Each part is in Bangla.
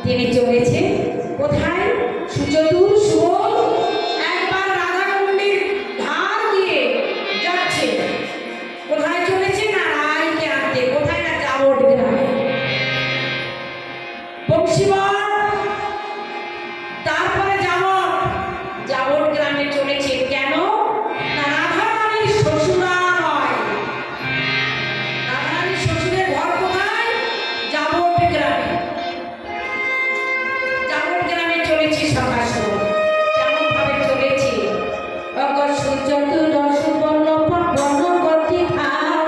তিনি চলেছে কোথায়? সুচতুর সুমন একবার রাধাকুণ্ডের ধার দিয়ে যাচ্ছে। কোথায় চলেছে? না রায়কে আনতে। কোথায়? না জাবট গ্রামে। বংশীবল তারপরে জাবট গ্রামে চলেছে। কেন? না রাধারানীর শ্বশুরা নয়। রাধারানীর শ্বশুরের ঘর কোথায়? জাবট গ্রামে। জাবট গ্রামে চলেছে সকাল সময়। যেমন ভাবে চলেছে অগর সূর্যতুল সুবর্ণ পবন গতি খাও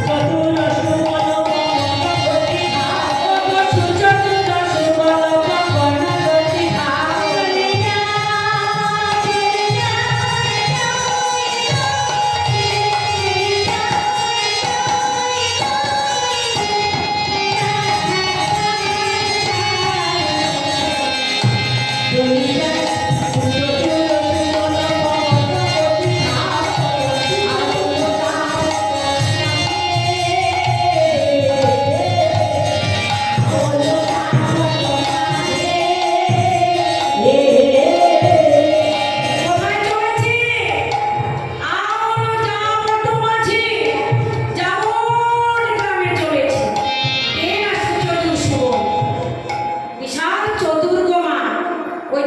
চলিল চলিল চলিল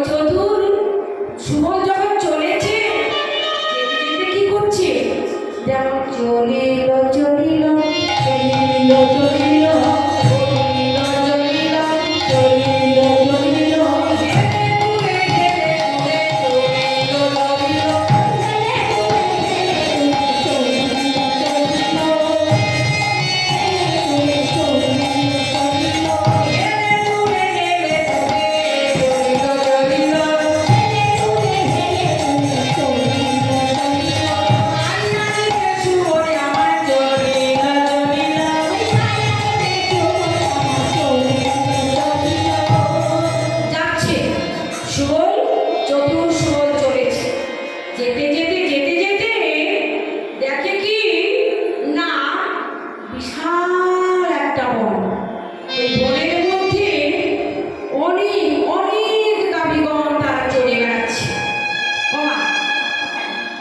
চলিল চলিল চলিল চলিল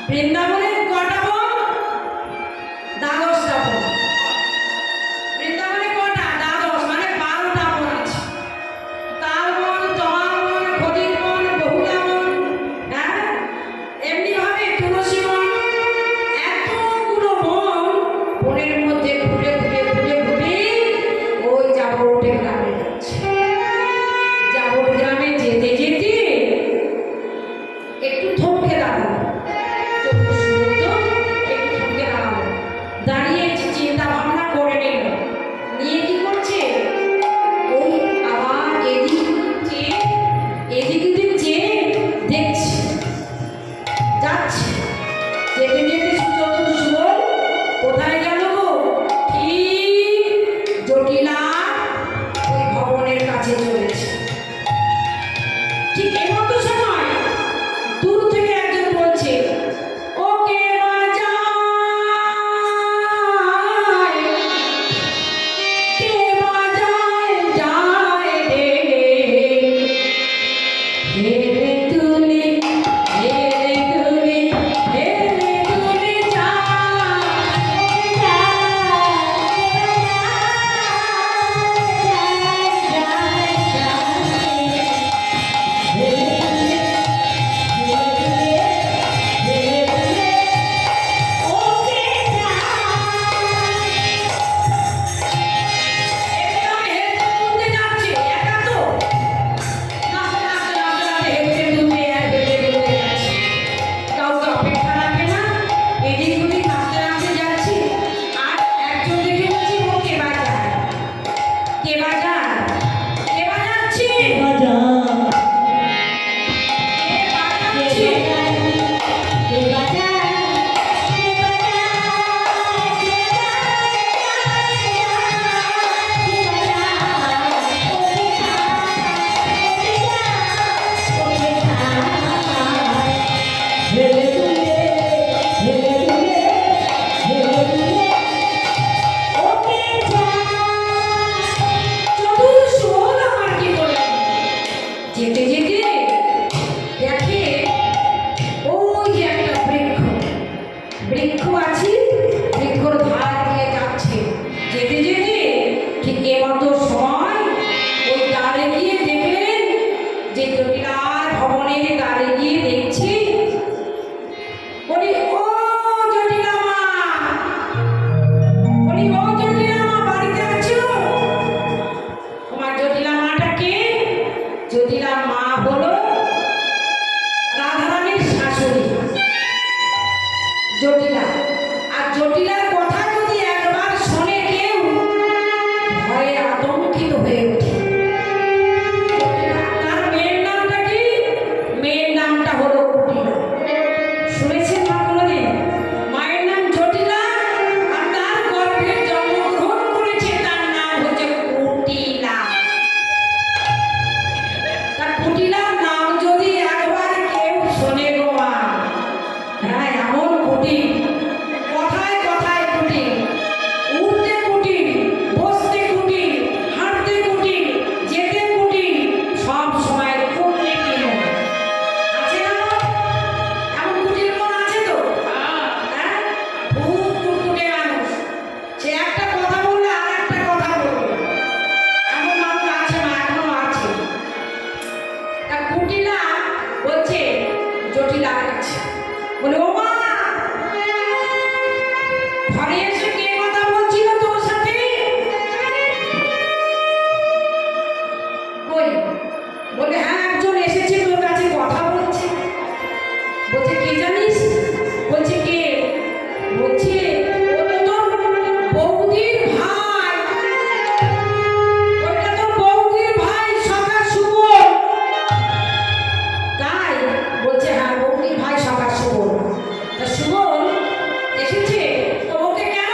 বৃন্দাবনের কটা বন? দ্বাদশটা বন। বৃন্দাবনে কটা? দ্বাদশ, মানে 12টা বন আছে। তাল বন, তমাল বন, খদির বন, বহুলা বন, হ্যাঁ, এমনি ভাবে তুলসী বন, এতগুলো বন। বনের মধ্যে ঘুরে ঘুরে ঘুরে ঘুরে ওই জাবট গ্রামে যাচ্ছে। জাবট গ্রামে যেতে যেতে একটু থমকে দাঁড়ালো। জটিলা। আর জটিলার কথা যদি একবার শোনে কেউ ভয়ে আতঙ্কিত হয়ে ওঠে। তার মেয়ের নামটা কি? মেয়ের নামটা হলো কুটিলা। শুনেছেন মা কোনোদিন? মায়ের নাম জটিলা আর তার গর্ভে জন্মগ্রহণ করেছে, তার নাম হচ্ছে কুটিলা। তার কুটিলার নাম যদি একবার কেউ শোনে গো মা, হ্যাঁ এমন কুটিল, কথায় কথায় কুটিল, উঠতে কুটিল, বসতে কুটিল, হাঁটতে কুটিল, যেতে কুটিল, সব সময় কুটলে কিনো আছে না? এমন কুটিল কোন আছে তো? হ্যাঁ, খুব কুটকুটে মানুষ। সে একটা কথা বললে আর একটা কথা বলবে, এমন মানুষ আছে মা, এখনো আছে। তা কুটিলা বলছে জটিলার কাছে, বলে ও মা, ঘরে এসে কে কথা বলছিল তোর সাথে? কই? বলে হ্যাঁ একজন এসেছে তোর কাছে কথা বলছে। বলছে কে জানিস? বলছে কে? বলছে ও তো তোর বৌদির ভাই। ওটা তোর বৌদির ভাই সখা সুবল। তাই? বলছে হ্যাঁ বৌদির ভাই সখা সুবল। তা সুবল এসেছে তো ওকে কেন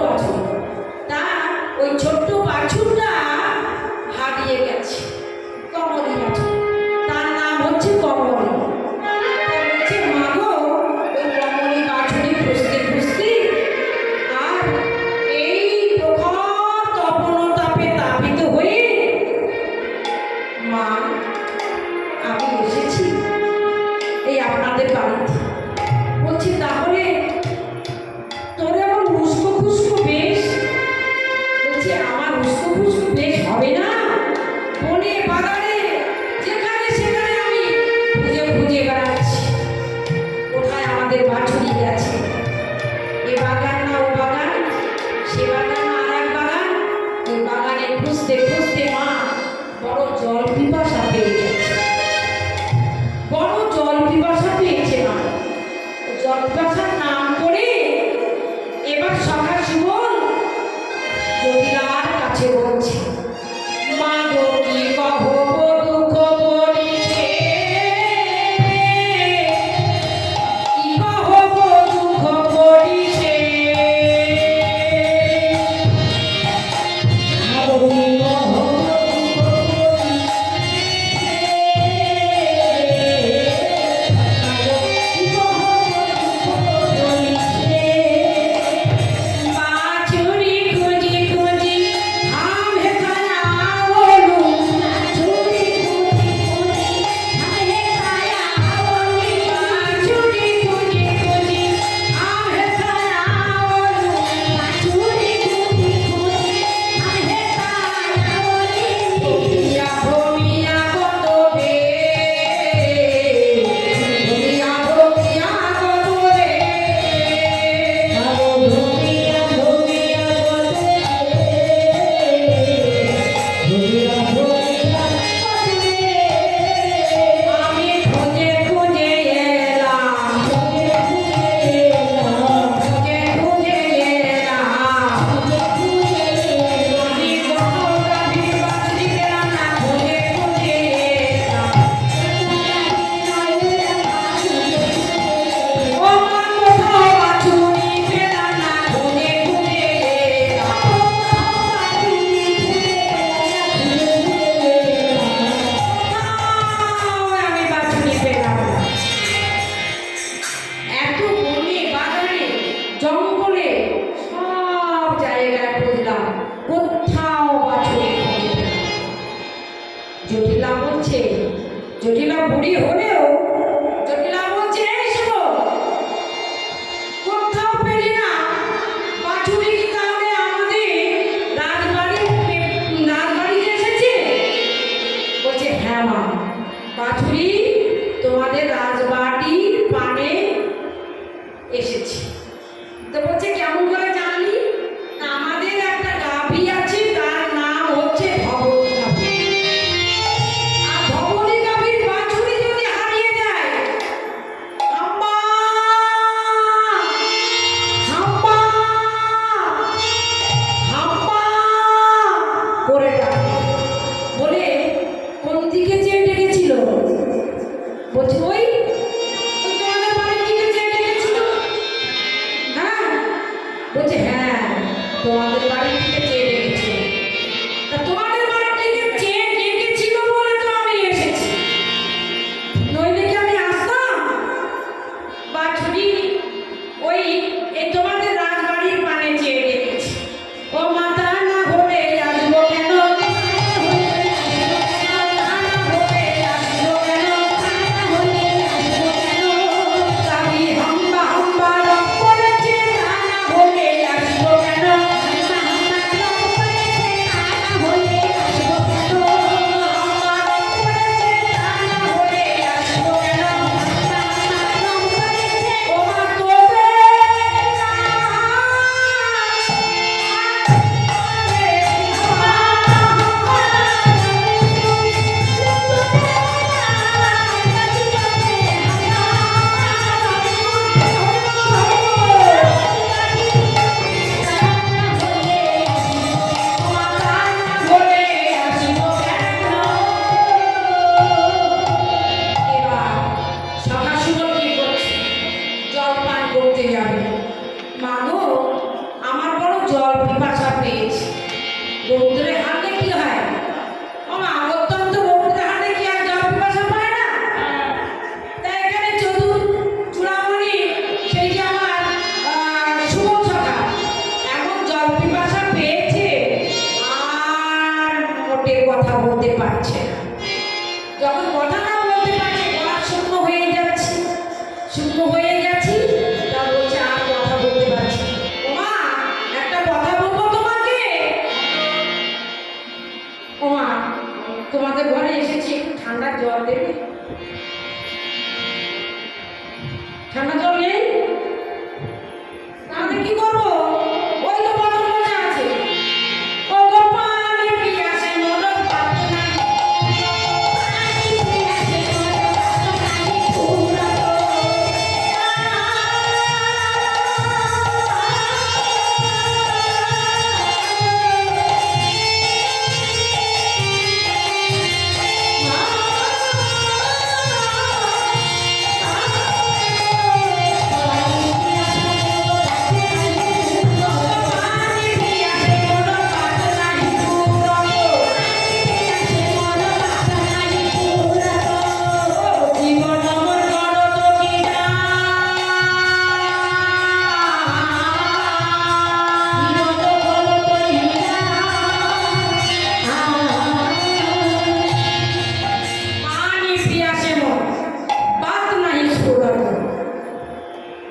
বাছুর। তা ওই ছোট্ট বাছুরটা হারিয়ে গেছে, কমলি বাছুর, তার নাম হচ্ছে কমলি। বলছে মা গো, ওই কমলি বাছুরি খুঁজতে খুঁজতে আর এই প্রখর তপনতাপে তাপিত হয়ে মা আমি এসেছি এই আপনাদের বাড়িতে। বলছি তাহলে তোর এমন উস্কো খুস্কো বেশ? বলছে আমার উস্কো খুস্কো বেশ হবে না, বনে বাগানে যেখানে সেখানে আমি খুঁজে খুঁজে বেড়াচ্ছি কোথায় আমাদের বাছুরি গেছে। এ বাগান না ও বাগান, সে বাগান না আর এক বাগান, ওই বাগানে খুঁজতে খুঁজতে মা বড় জল পিপাসা পেয়ে গেছে, বড় জল পিপাসা পেয়েছে মা। জল পিপাসার নাম করে এবার সখা সুবল জটিলার কাছে বলছে মা গো কি কহব দুঃখ বলিছে, কি কহব দুঃখ বলিছে, মা গো কি কহব জঙ্গলে সব জায়গায় খুঁজলাম, কোথাও বাছুরি খুঁজে পেলাম না। জটিলা বলছে, জটিলা বুড়ি হলেও জটিলা বলছে এই শোনো, কোথাও পেলি না বাছুরি কি তাহলে আমাদের রাজবাড়িতে এসেছে? বলছে হ্যাঁ মা, বাছুরি তোমাদের রাজবাড়ির পানে এসেছে। তো বলছে কেমন করে জানলি? না আমাদের একটা গাভী আছে, তার নাম হচ্ছে ধবলি গাভী। আর ধবলি গাভীর বাছুরি যদি হারিয়ে যায়, আম্মা আম্মা আম্মা করে ডাকে। বলে কোন দিকে চেয়ে ডেকেছিল? বলছে ওই তোমাদের বাড়ির দিকে চেয়ে ডেকেছিল। হ্যাঁ, বলছে হ্যাঁ তোমাদের বাড়ির দিকে চেয়ে ডেকেছিল। তা তোমাদের বাড়ির দিকে চেয়ে ডেকেছিল বলে তো আমি এসেছি, নইলে কি আমি আসতাম? বাছুরি ওই এই তোমাদের রাজবাড়ির পানে চেয়ে ডেকেছি। ও মাতা না হলে আসবো কেন, গাভী হাম্বা হাম্বা রব করেছে, তা না হলে আসবো কেন, জল পিপাসা পেয়েছি। রৌদ্রে হাঁটলে কি হয়? ওমা অত্যন্ত রৌদ্রে হাঁটলে কি আর জল পিপাসা পায় না? তাই এখানে চতুর চূড়ামণি সেই যে আমার শুভ সখা এমন জল পিপাসা পেয়েছে আর মোটে কথা বলতে পারছে না। যখন কথা না বলতে পারছে, গলা শুকনো হয়ে যাচ্ছে, শুকনো হয়ে গেছি, তা বলছে আর কথা বলতে পারছি না। ওমা একটা কথা বলবো তোমাকে। ওমা তোমাদের ঘরে এসেছি, একটু ঠান্ডা জল দেবে? ঠান্ডা জল নেই? তাহলে কি করবো? ওই তো বদল মজা আছে। ও গো পানি পিয়াসে মন পাত নাই, পানি পিয়াসে মন পাত নাই পুরা তো।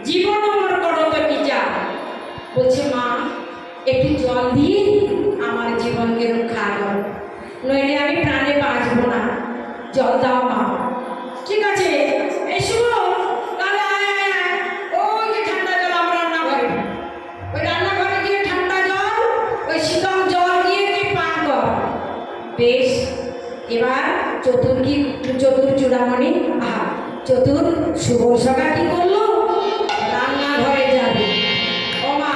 জীবন আমার করত কি যা। বলছে মা একটু জল দিয়ে আমার জীবনকে রক্ষা করো, নইলে আমি প্রাণে বাঁচবো না, জল দাও মা। ঠিক আছে এই শুনো, তাহলে আয় আয় আয়, ওই যে ঠান্ডা জল আমার রান্নাঘরে, ওই রান্নাঘরে গিয়ে ঠান্ডা জল, ওই শীতল জল দিয়ে তুই পান কর। বেশ, এবার চতুর চূড়ামণি চতুর শুভ সখা কি করলো? রান্নাঘরে যাবে। ও মা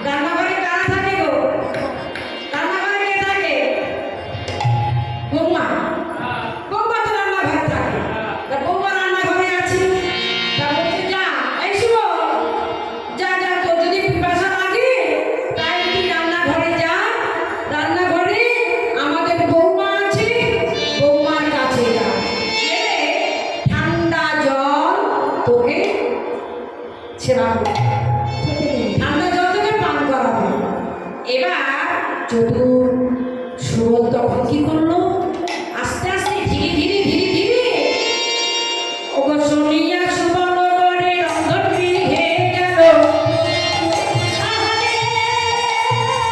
রান্নাঘরে কারা থাকে গো? রান্নাঘরে কে থাকে? বৌমা। বৌমা তো রান্নাঘরে থাকে। তা বৌমা রান্নাঘরে আছে, তা বলছে যা এই শুভ, যা যা তোর যদি পিপাসা লাগে তাই তুই রান্নাঘরে যা, রান্নাঘরে আমাদের বৌমা আছে, বৌমার কাছে যা, গেলে ঠান্ডা জল তোকে সেবা করবে, ঠান্ডা জল তোকে পান করাবে। এবার চতুর সুবল তখন কি করলো?